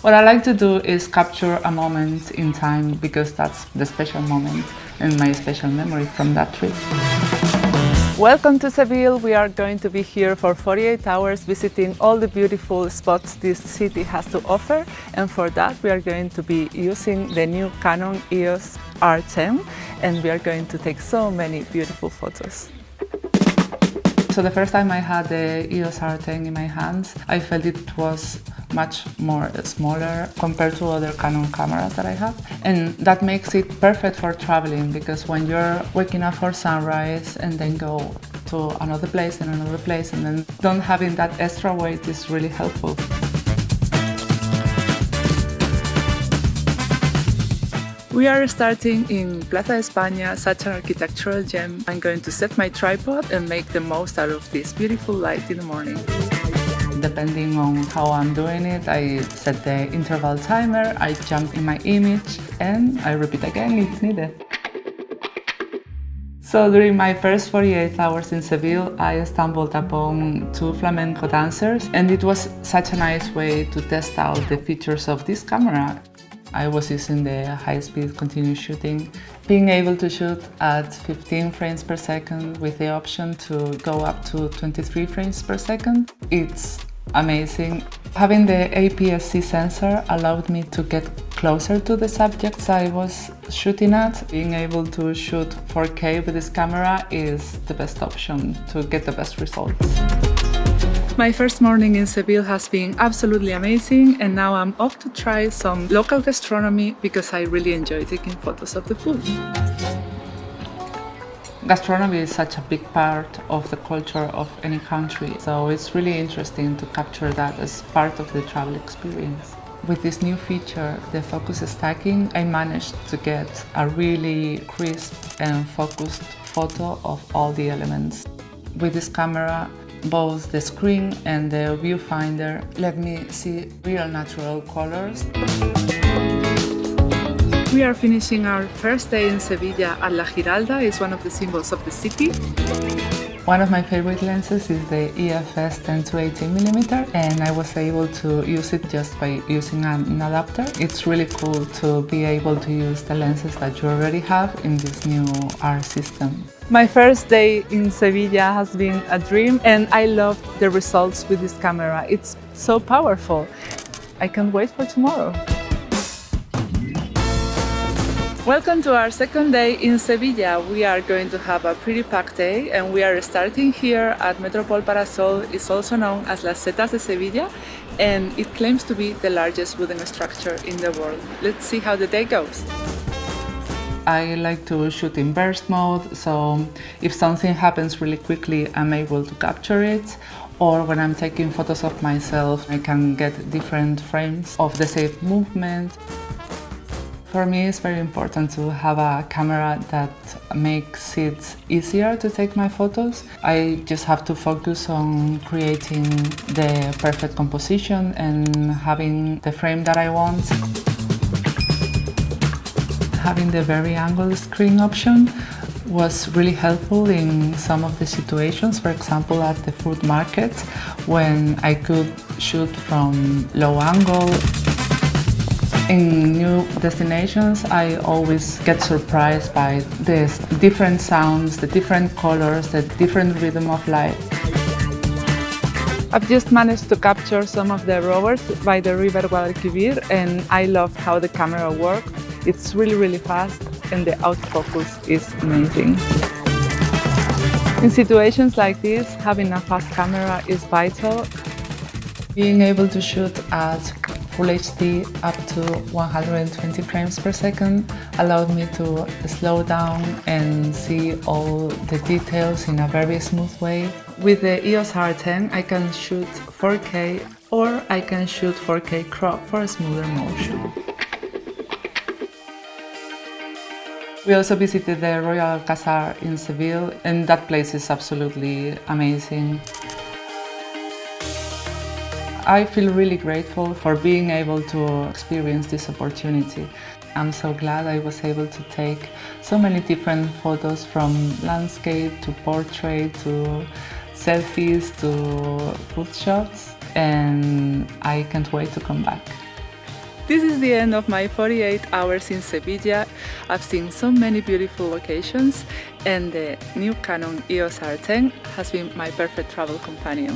What I like to do is capture a moment in time because that's the special moment and my special memory from that trip. Welcome to Seville. We are going to be here for 48 hours visiting all the beautiful spots this city has to offer, and for that we are going to be using the new Canon EOS R10 and we are going to take so many beautiful photos. So the first time I had the EOS R10 in my hands, I felt it was much more smaller compared to other Canon cameras that I have. And that makes it perfect for traveling because when you're waking up for sunrise and then go to another place and then don't having that extra weight is really helpful. We are starting in Plaza España, such an architectural gem. I'm going to set my tripod and make the most out of this beautiful light in the morning. Depending on how I'm doing it, I set the interval timer, I jump in my image, and I repeat again if needed. So during my first 48 hours in Seville, I stumbled upon two flamenco dancers, and it was such a nice way to test out the features of this camera. I was using the high-speed continuous shooting, being able to shoot at 15 frames per second with the option to go up to 23 frames per second. It's amazing. Having the APS-C sensor allowed me to get closer to the subjects I was shooting at. Being able to shoot 4K with this camera is the best option to get the best results. My first morning in Seville has been absolutely amazing, and now I'm off to try some local gastronomy because I really enjoy taking photos of the food. Gastronomy is such a big part of the culture of any country, so it's really interesting to capture that as part of the travel experience. With this new feature, the focus stacking, I managed to get a really crisp and focused photo of all the elements. With this camera, both the screen and the viewfinder let me see real natural colors. We are finishing our first day in Sevilla at La Giralda. It's one of the symbols of the city. One of my favorite lenses is the EFS 10-18mm, and I was able to use it just by using an adapter. It's really cool to be able to use the lenses that you already have in this new R system. My first day in Sevilla has been a dream, and I love the results with this camera. It's so powerful. I can't wait for tomorrow. Welcome to our second day in Sevilla. We are going to have a pretty packed day, and we are starting here at Metropol Parasol. It's also known as Las Setas de Sevilla, and it claims to be the largest wooden structure in the world. Let's see how the day goes. I like to shoot in burst mode, so if something happens really quickly, I'm able to capture it. Or when I'm taking photos of myself, I can get different frames of the same movement. For me, it's very important to have a camera that makes it easier to take my photos. I just have to focus on creating the perfect composition and having the frame that I want. Having the vari-angle screen option was really helpful in some of the situations, for example at the food market, when I could shoot from low angle. In new destinations, I always get surprised by the different sounds, the different colors, the different rhythm of light. I've just managed to capture some of the rovers by the river Guadalquivir, and I love how the camera works. It's really fast, and the autofocus is amazing. In situations like this, having a fast camera is vital. Being able to shoot at Full HD up to 120 frames per second allowed me to slow down and see all the details in a very smooth way. With the EOS R10, I can shoot 4K or I can shoot 4K crop for a smoother motion. We also visited the Royal Alcazar in Seville, and that place is absolutely amazing. I feel really grateful for being able to experience this opportunity. I'm so glad I was able to take so many different photos, from landscape to portrait to selfies to food shots, and I can't wait to come back. This is the end of my 48 hours in Sevilla. I've seen so many beautiful locations, and the new Canon EOS R10 has been my perfect travel companion.